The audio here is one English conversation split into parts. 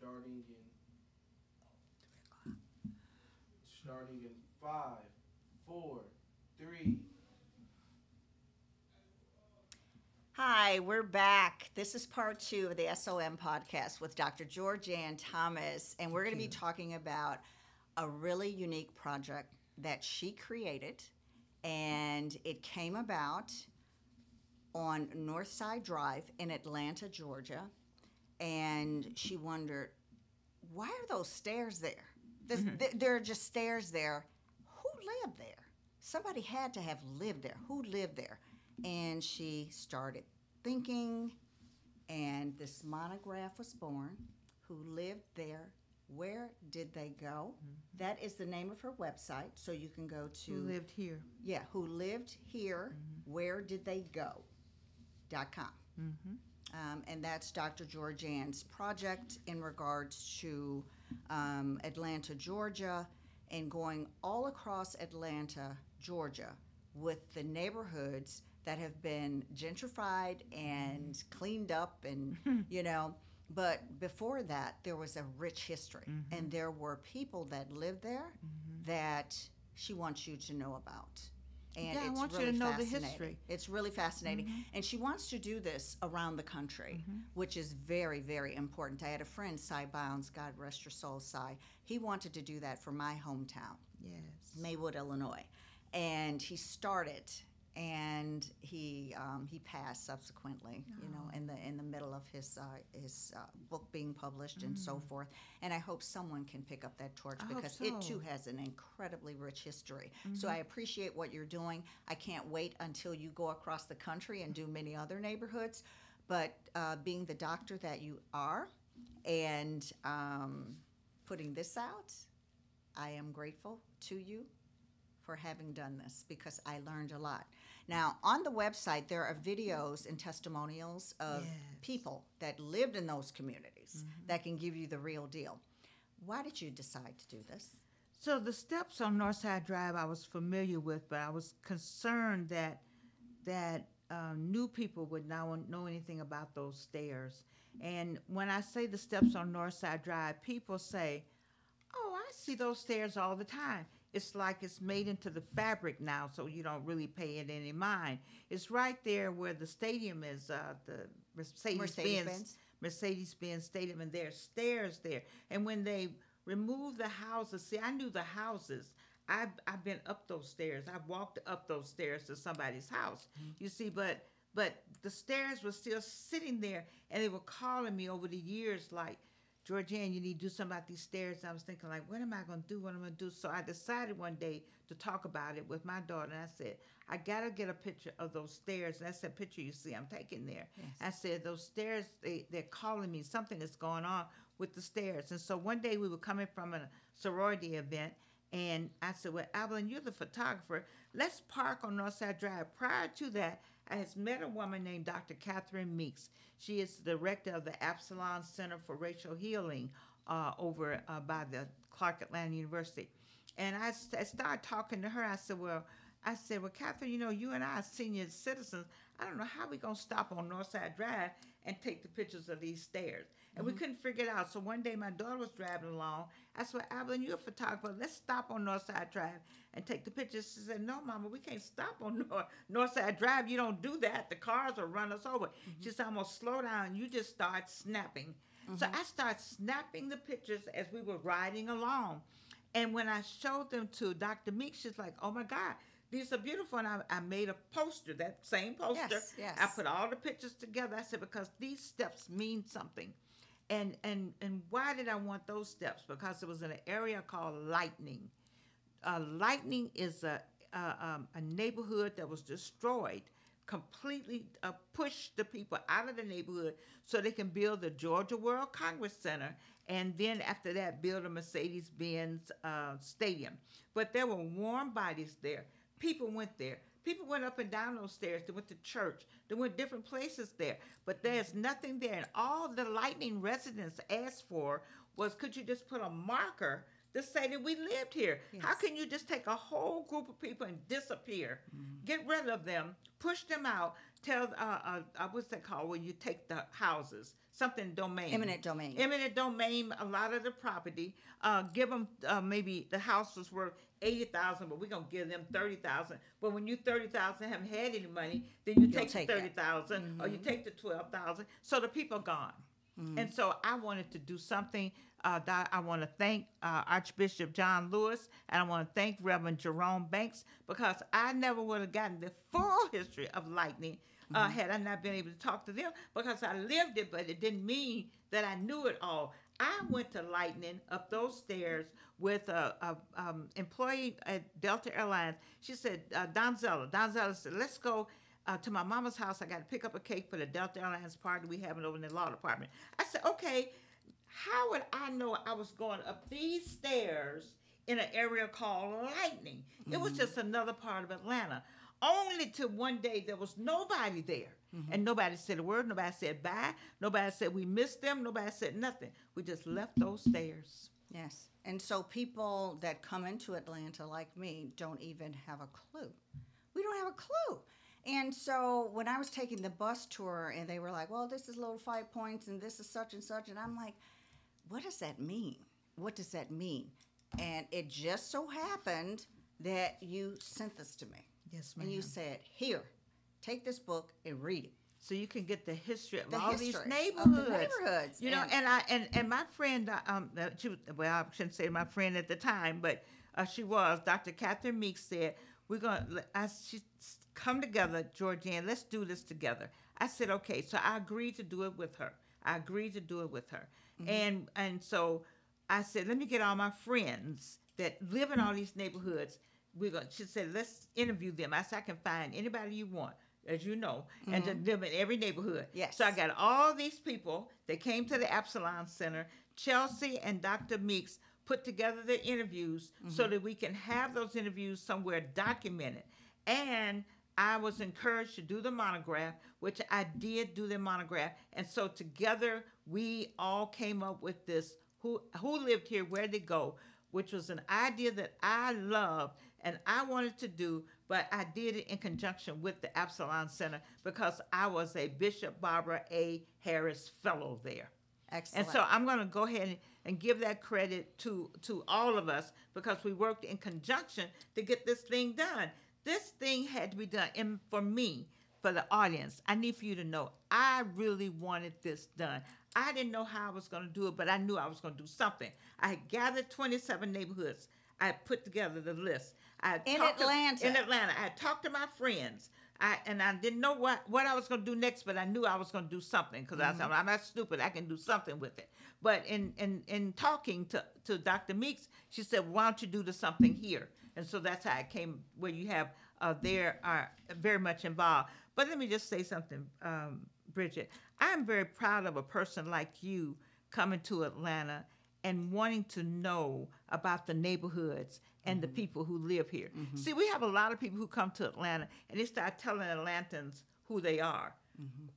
starting in 5, 4, 3. Hi, we're back. This is part 2 of the SOM podcast with Dr. Georgianne Thomas, and we're going to be talking about a really unique project that she created, and it came about on Northside Drive in Atlanta, Georgia, and she wondered, why are those stairs there? There are just stairs there. Who lived there? Somebody had to have lived there. Who lived there? And she started thinking, and this monograph was born. Who lived there? Where did they go? That is the name of her website, so you can go to Who lived here? Yeah, who lived here? Where did they go? .com. And that's Dr. Georgianne's project in regards to Atlanta, Georgia, and going all across Atlanta, Georgia, with the neighborhoods that have been gentrified and cleaned up, and but before that there was a rich history, and there were people that lived there that she wants you to know about. And I it's want really you to know the fascinating. history. It's really fascinating. And she wants to do this around the country, which is very, very important. I had a friend, Cy Bounds, God rest your soul, Cy. He wanted to do that for my hometown, Maywood, Illinois. And he started, and he passed subsequently, in the middle of his book being published and so forth. And I hope someone can pick up that torch, because it too has an incredibly rich history. So I appreciate what you're doing. I can't wait until you go across the country and do many other neighborhoods. But being the doctor that you are, and putting this out, I am grateful to you for having done this, because I learned a lot. Now, on the website, there are videos and testimonials of people that lived in those communities that can give you the real deal. Why did you decide to do this? So the steps on Northside Drive I was familiar with, but I was concerned that new people would not know anything about those stairs. And when I say the steps on Northside Drive, people say, "Oh, I see those stairs all the time." It's like it's made into the fabric now, so you don't really pay it any mind. It's right there where the stadium is, the Mercedes-Benz Stadium, and there's stairs there. And when they remove the houses, see, I knew the houses. I've been up those stairs. I've walked up those stairs to somebody's house. You see, but the stairs were still sitting there, and they were calling me over the years like, "Georgianne, you need to do something about these stairs." And I was thinking, like, what am I going to do? What am I going to do? So I decided one day to talk about it with my daughter. And I said, I got to get a picture of those stairs. And that's that picture you see I'm taking there. Yes. I said, those stairs, they're calling me. Something is going on with the stairs. And so one day we were coming from a sorority event. And I said, well, Evelyn, you're the photographer. Let's park on Northside Drive. Prior to that, I had met a woman named Dr. Catherine Meeks. She is the director of the Absalom Center for Racial Healing over by the Clark Atlanta University. And I started talking to her. I said, well, Catherine, you and I are senior citizens. I don't know how we're going to stop on Northside Drive and take the pictures of these stairs. And we couldn't figure it out. So one day my daughter was driving along. I said, Evelyn, you're a photographer. Let's stop on Northside Drive and take the pictures. She said, no, Mama, we can't stop on Northside Drive. You don't do that. The cars will run us over. She said, I'm going to slow down. You just start snapping. So I started snapping the pictures as we were riding along. And when I showed them to Dr. Meeks, she's like, oh, my God. These are beautiful, and I made a poster, that same poster. Yes. I put all the pictures together. I said, because these steps mean something. And why did I want those steps? Because it was in an area called Lightning. Lightning is a neighborhood that was destroyed, completely pushed the people out of the neighborhood so they can build the Georgia World Congress Center, and then after that build a Mercedes-Benz stadium. But there were warm bodies there. People went there. People went up and down those stairs. They went to church. They went different places there. But there's nothing there. And all the Lightning residents asked for was, could you just put a marker to say that we lived here? Yes. How can you just take a whole group of people and disappear, get rid of them, push them out, tell what's that called when you take the houses, something domain, eminent domain, a lot of the property. Give them maybe the house was worth 80,000, but we're gonna give them 30,000. But when you 30,000 haven't had any money, then you take the 30,000 or you take the 12,000. So the people are gone. And so I wanted to do something. I want to thank Archbishop John Lewis, and I want to thank Reverend Jerome Banks, because I never would have gotten the full history of lightning had I not been able to talk to them, because I lived it, but it didn't mean that I knew it all. I went to lightning up those stairs with a employee at Delta Airlines. She said, Donzella said, let's go to my mama's house. I got to pick up a cake for the Delta Airlines party we having over in the law department. I said, okay, how would I know I was going up these stairs in an area called Lightning? It was just another part of Atlanta. Only to one day there was nobody there. And nobody said a word. Nobody said bye. Nobody said we missed them. Nobody said nothing. We just left those stairs. Yes. And so people that come into Atlanta like me don't even have a clue. We don't have a clue. And so when I was taking the bus tour and they were like, well, this is Little Five Points and this is such and such. And I'm like, what does that mean? What does that mean? And it just so happened that you sent this to me. Yes, ma'am. And you said, here, take this book and read it. So you can get the history of These neighborhoods. You know, and my friend, well, I shouldn't say my friend at the time, but she was, Dr. Catherine Meeks said, she come together, Georgianne, let's do this together. I said, okay. So I agreed to do it with her. And so I said, let me get all my friends that live in all these neighborhoods. She said, let's interview them. I said, I can find anybody you want, as you know, and to live in every neighborhood. Yes. So I got all these people that came to the Absalom Center. Chelsea and Dr. Meeks put together their interviews so that we can have those interviews somewhere documented. And I was encouraged to do the monograph, which I did do the monograph. And so together we all came up with this, who lived here, where they go, which was an idea that I loved and I wanted to do, but I did it in conjunction with the Absalom Center because I was a Bishop Barbara A. Harris Fellow there. Excellent. And so I'm going to go ahead and give that credit to all of us because we worked in conjunction to get this thing done. This thing had to be done. And for me, for the audience, I need for you to know, I really wanted this done. I didn't know how I was going to do it, but I knew I was going to do something. I had gathered 27 neighborhoods. I had put together the list. In Atlanta. I had talked to my friends. I didn't know what I was going to do next, but I knew I was going to do something because I said, I'm not stupid. I can do something with it. But in talking to Dr. Meeks, she said, why don't you do something here? And so that's how it came where you have there are very much involved. But let me just say something, Bridgette. I'm very proud of a person like you coming to Atlanta and wanting to know about the neighborhoods and the people who live here. See, we have a lot of people who come to Atlanta and they start telling Atlantans who they are.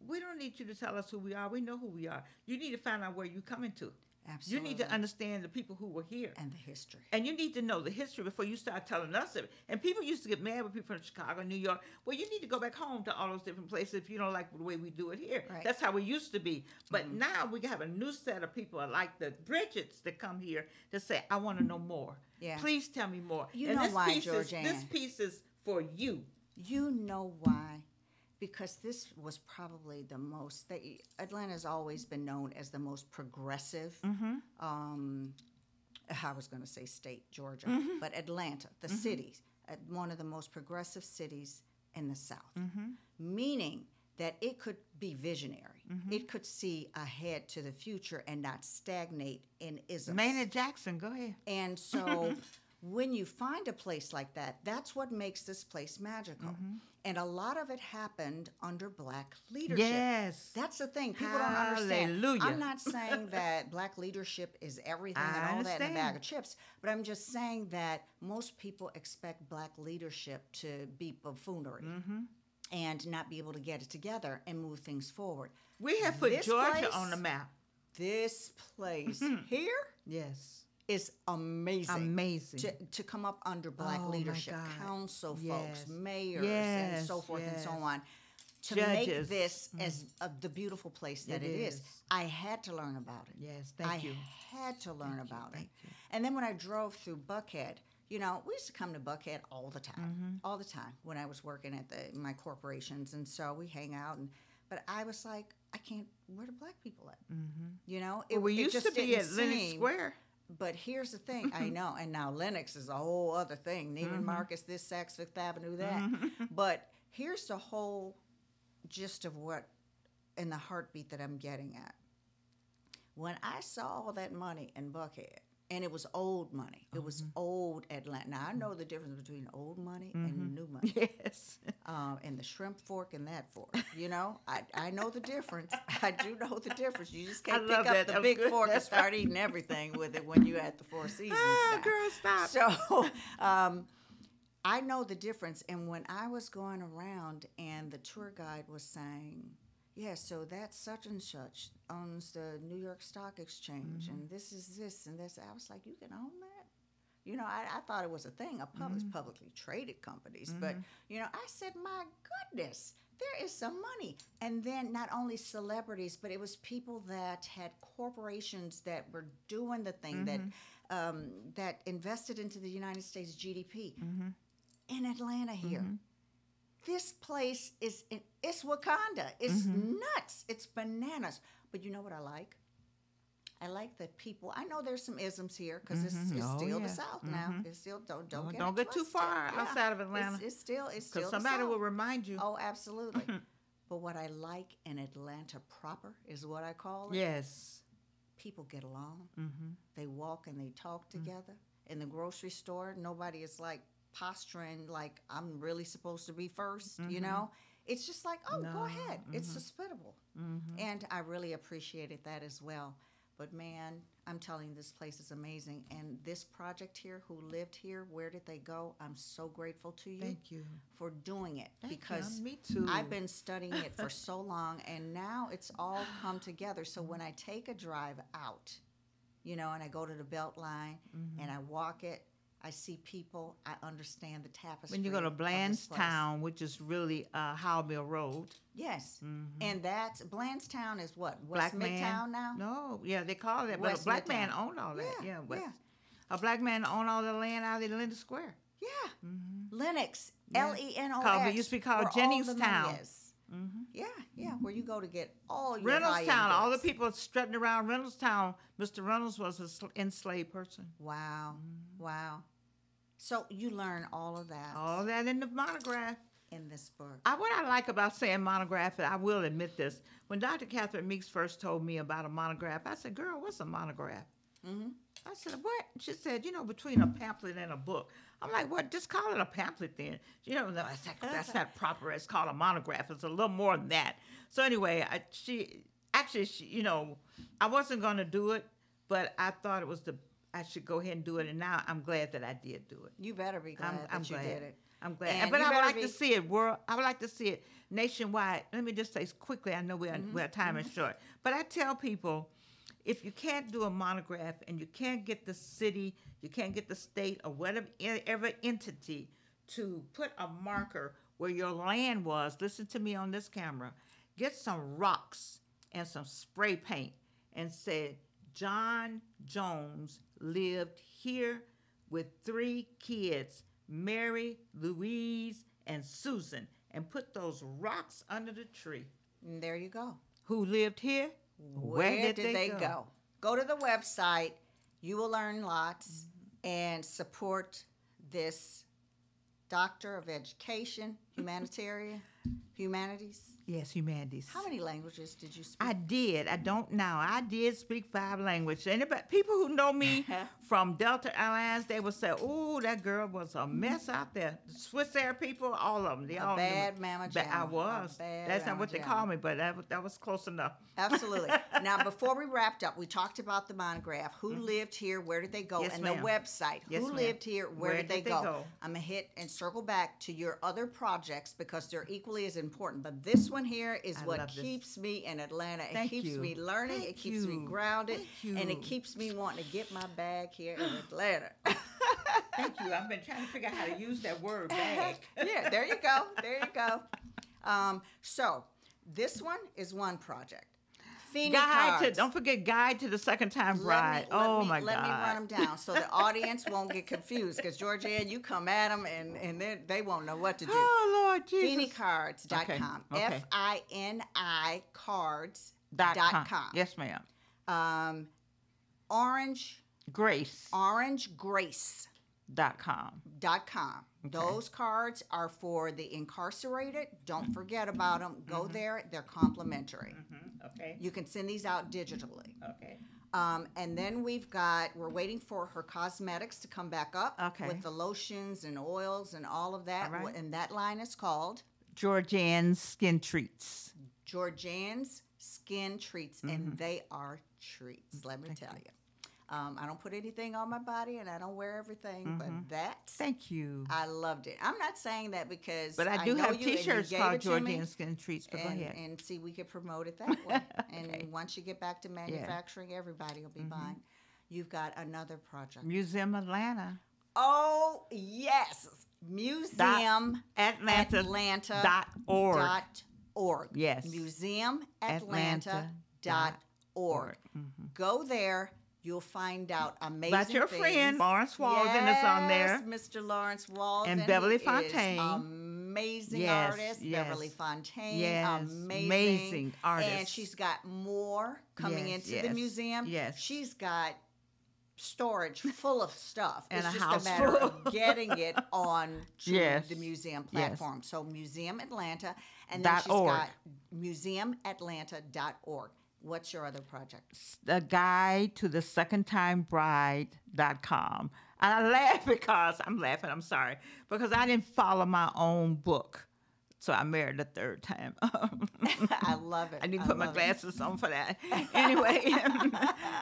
We don't need you to tell us who we are. We know who we are. You need to find out where you're coming to. Absolutely. You need to understand the people who were here. And the history. And you need to know the history before you start telling us it. And people used to get mad with people from Chicago, New York. Well, you need to go back home to all those different places if you don't like the way we do it here. Right. That's how we used to be. But now we have a new set of people like the Bridgettes that come here to say, I want to know more. Yeah. Please tell me more. You know why, Georgianne? This piece is for you. You know why? Because this was probably the most, Atlanta's always been known as the most progressive, I was going to say state, Georgia, but Atlanta, the cities, one of the most progressive cities in the South, meaning that it could be visionary. It could see ahead to the future and not stagnate in isms. Maynard Jackson, go ahead. And so when you find a place like that, that's what makes this place magical. And a lot of it happened under Black leadership. Yes. That's the thing. People don't understand. Hallelujah. I'm not saying that Black leadership is everything and all that in a bag of chips, but I'm just saying that most people expect Black leadership to be buffoonery and not be able to get it together and move things forward. We have put Georgia on the map. This place here Yes. is amazing. Amazing. To come up under Black leadership, council folks, Yes. mayors, Yes, and so forth and so yes. on. to judges. make this as the beautiful place that it is. I had to learn about it. Yes, thank you. I had to learn about it. Thank you. And then when I drove through Buckhead, you know, we used to come to Buckhead all the time, all the time when I was working at my corporations. And so we hang out. But I was like, I can't, where do black people at? You know? We used to be at Lenox Square. But here's the thing, I know, and now Lenox is a whole other thing. Neiman Marcus, this, Saks Fifth Avenue, that. But here's the whole gist of what, and the heartbeat that I'm getting at. When I saw all that money in Buckhead, and it was old money. It was old Atlanta. Now, I know the difference between old money and new money. Yes. And the shrimp fork and that fork. You know, I know the difference. I do know the difference. You just can't pick up the big fork and start eating everything with it when you're at the Four Seasons. Oh, girl, stop. So I know the difference. And when I was going around and the tour guide was saying, yeah, so that's such and such owns the New York Stock Exchange, and this is this and this. I was like, you can own that? You know, I thought it was a thing, publicly traded companies. But, you know, I said, my goodness, there is some money. And then not only celebrities, but it was people that had corporations that were doing the thing, that invested into the United States GDP in Atlanta here. This place it's Wakanda. It's nuts. It's bananas. But you know what I like? I like that people. I know there's some isms here because it's still the South now. It's still don't get too far outside of Atlanta. It's still because somebody will remind you. Oh, absolutely. But what I like in Atlanta proper is what I call it. Yes. People get along. They walk and they talk together. In the grocery store, nobody is like posturing like I'm really supposed to be first, you know? It's just like, oh, go ahead. It's hospitable. And I really appreciated that as well. But man, I'm telling you, this place is amazing. And this project here, who lived here, where did they go? I'm so grateful to you. Thank you For doing it. Thank because you. Me too. I've been studying it for so long, and now it's all come together. So when I take a drive out, you know, and I go to the Beltline and I walk it, I see people. I understand the tapestry. When you go to Blandstown, which is really Howell Mill Road. Yes. And that's Blandstown is what? Black West Midtown man. now? No, yeah, they call it. But West a black Midtown. man owned all that. Yeah, West. yeah. A black man owned all the land out in Lenox Square. Yeah. Lenox, Yeah. Lenox. It used to be called where all the Jenningstown. money is. Yeah, where you go to get all your Reynoldstown, high-end all the goods. people strutting around Reynoldstown. Mr. Reynolds was an enslaved person. Wow, wow. So you learn all of that All that in the monograph. in this book. What I like about saying monograph, and I will admit this, when Dr. Catherine Meeks first told me about a monograph, I said, girl, what's a monograph? I said, what? She said, you know, between a pamphlet and a book. I'm like, what? Just call it a pamphlet then. You know, no, that's not proper. It's called a monograph. It's a little more than that. So anyway, she, you know, I wasn't going to do it, but I thought it was I should go ahead and do it, and now I'm glad that I did do it. You better be glad that you did it. I'm glad. And But you I would better like to see it I would like to see it nationwide. Let me just say quickly, I know our time is short. But I tell people, if you can't do a monograph and you can't get the city, you can't get the state or whatever entity to put a marker where your land was, listen to me on this camera, get some rocks and some spray paint and say, John Jones lived here with 3 kids, Mary, Louise, and Susan, and put those rocks under the tree. And there you go. Who lived here? Where did they go? Go to the website. You will learn lots and support this Doctor of Education, humanities. Yes, humanities. How many languages did you speak? I did. I don't now. I did speak 5 languages. Anybody, people who know me from Delta Airlines, they would say, "Oh, that girl was a mess out there." The Swiss Air people, all of them. They all bad mama jamma. I was. That's not what they call me, but that was close enough. Absolutely. Now, before we wrapped up, we talked about the monograph. Who lived here? Where did they go? Yes, and ma'am. the website. Yes, Who ma'am. lived here? Where did they go? I'm going to hit and circle back to your other projects because they're equally as important. But this one here is what love this. keeps me in Atlanta. It Thank keeps you. me learning. Thank it keeps me you. grounded. Thank you. And it keeps me wanting to get my bag here in Atlanta. Thank you. I've been trying to figure out how to use that word, bag. Yeah, there you go. There you go. So this one is one project. Don't forget Guide to the Second Time Bride. My God. Let me run them down so the audience won't get confused, because Georgianne, you come at them and they won't know what to do. Oh, Lord Jesus. FiniCards.com. Okay. FINI cards.com. Yes, ma'am. Orange Grace. OrangeGrace.com. Okay. Those cards are for the incarcerated. Don't forget about them. Go there. They're complimentary. Okay. You can send these out digitally. Okay. And then we're waiting for her cosmetics to come back up with the lotions and oils and all of that. All right. And that line is called Georgianne's Skin Treats. Georgianne's Skin Treats, and they are treats, let me tell you. I don't put anything on my body, and I don't wear everything, but that. Thank you. I loved it. I'm not saying that because But I do have T-shirts called Georgianne's Skin Treats. But go ahead. And see, we could promote it that way. And once you get back to manufacturing, everybody will be buying. You've got another project. Museum Atlanta. Oh, yes. Museumatlanta.org. Yes. Museumatlanta.org. Go there. You'll find out amazing About your things. friend, Lawrence Walden is on there. Mr. Lawrence Walden. And Beverly He Fontaine. Is amazing artist. Beverly Fontaine. Amazing artist. And she's got more coming into the museum. Yes. She's got storage full of stuff. And it's a just house a matter full. of getting it on to Yes. the museum platform. So Museum Atlanta. And .org. then she's got museumatlanta.org. What's your other project? The Guide to the Second Time Bride.com. And I laugh I'm sorry, because I didn't follow my own book. So I married the third time. I love it. I need to put my glasses on for that. Anyway,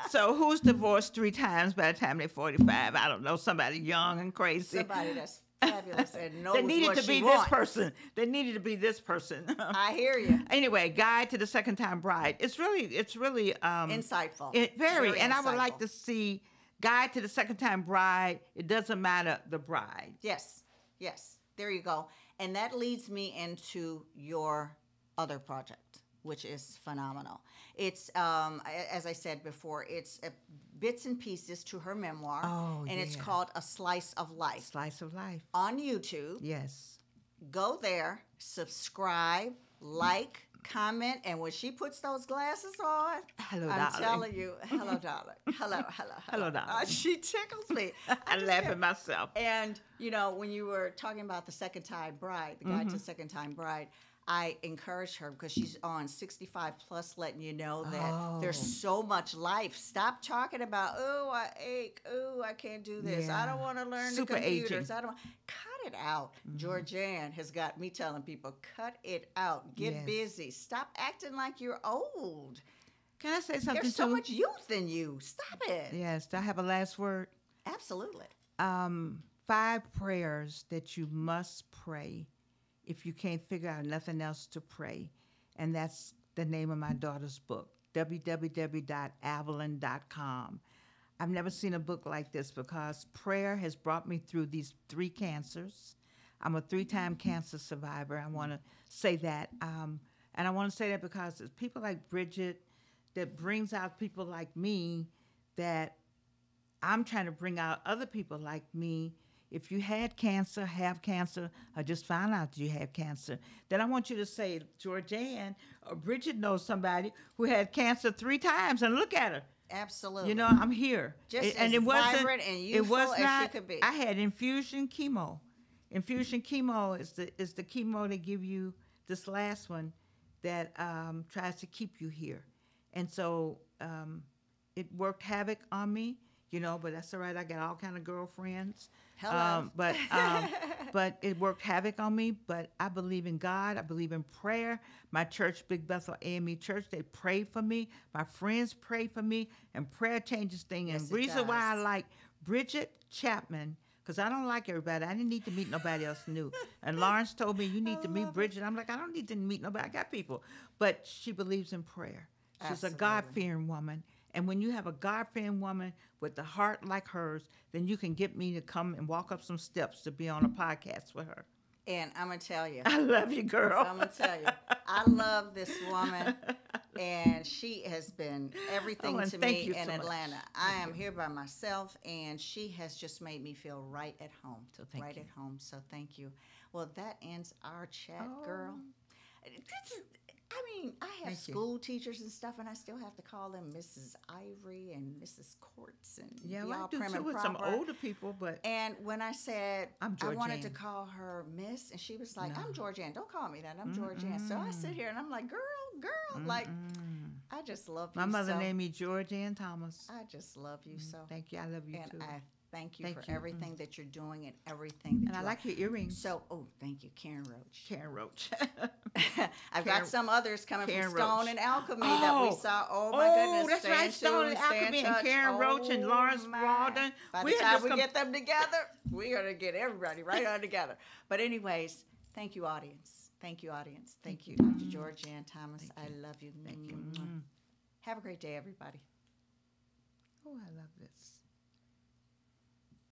so who's divorced 3 times by the time they're 45? I don't know, somebody young and crazy. Somebody that's fabulous and knows They needed what to be she this wants. person. They needed to be this person. I hear you. Anyway, Guide to the Second Time Bride. It's really Insightful. Very. And I would insightful. like to see Guide to the Second Time Bride. It doesn't matter the bride. Yes. There you go. And that leads me into your other project, which is phenomenal. It's, as I said before, it's bits and pieces to her memoir. And it's called A Slice of Life. Slice of Life. On YouTube. Yes. Go there, subscribe, like, comment, and when she puts those glasses on, Hello, I'm darling. telling you, hello, darling. Hello. Hello, darling. She tickles me. I laugh at myself. And, when you were talking about the Second Time Bride, the Guide to Second Time Bride, I encouraged her because she's on 65 plus, letting you know that there's so much life. Stop talking about, oh, I ache, oh, I can't do this. I don't want to learn Super the computers. aging. I don't. Cut it out. Georgianne has got me telling people, cut it out. Get busy. Stop acting like you're old. Can I say something There's so much youth in you. Stop it. Yes. Do I have a last word? Absolutely. 5 prayers that you must pray if you can't figure out nothing else to pray. And that's the name of my daughter's book, www.avalon.com. I've never seen a book like this because prayer has brought me through these 3 cancers. I'm a 3-time cancer survivor. I want to say that. And I want to say that because it's people like Bridgette that brings out people like me, that I'm trying to bring out other people like me. If you had cancer, have cancer, or just found out that you have cancer, then I want you to say, Georgianne or Bridgette knows somebody who had cancer 3 times, and look at her. Absolutely. I'm here. Just as vibrant and youthful as she could be. I had infusion chemo. Infusion chemo is the chemo they give you, this last one, that tries to keep you here. And so it worked havoc on me. But that's all right. I got all kind of girlfriends. Hello. But it worked havoc on me. But I believe in God. I believe in prayer. My church, Big Bethel AME Church, they pray for me. My friends pray for me. And prayer changes things. Yes, and the reason why I like Bridgette Chapman, because I don't like everybody. I didn't need to meet nobody else new. And Lawrence told me, you need to meet Bridgette. I'm like, I don't need to meet nobody. I got people. But she believes in prayer. She's Absolutely. a God-fearing woman. And when you have a God-fearing woman with a heart like hers, then you can get me to come and walk up some steps to be on a podcast with her. And I'm going to tell you. I love you, girl. I'm going to tell you. I love this woman. And she has been everything to me in Atlanta. I am here by myself, and she has just made me feel right at home. So thank you. At home. So thank you. Well, that ends our chat, girl. I have school teachers and stuff, and I still have to call them Mrs. Ivory and Mrs. Quartz and I do too with some older people. But and when I said I Georgianne. wanted to call her Miss, and she was like, "I'm Georgianne. Don't call me that. I'm Georgianne." So I sit here and I'm like, "Girl, like." I just love you. My mother named me Georgianne Thomas. I just love you so. Thank you. I love you too. And I thank you for everything that you're doing and everything that and I like your earrings. So, thank you, Karen Roach. Karen Roach. I've got some others coming from Stone and Alchemy that we saw. Oh my goodness. That's right. Stone and Alchemy and Karen Roach and Lawrence Walden. By the time we get them together, we're going to get everybody right on together. But anyways, thank you, audience. Thank you, audience. Thank you, Dr. Georgianne Thomas. I love you. Thank you. Have a great day, everybody. Oh, I love this.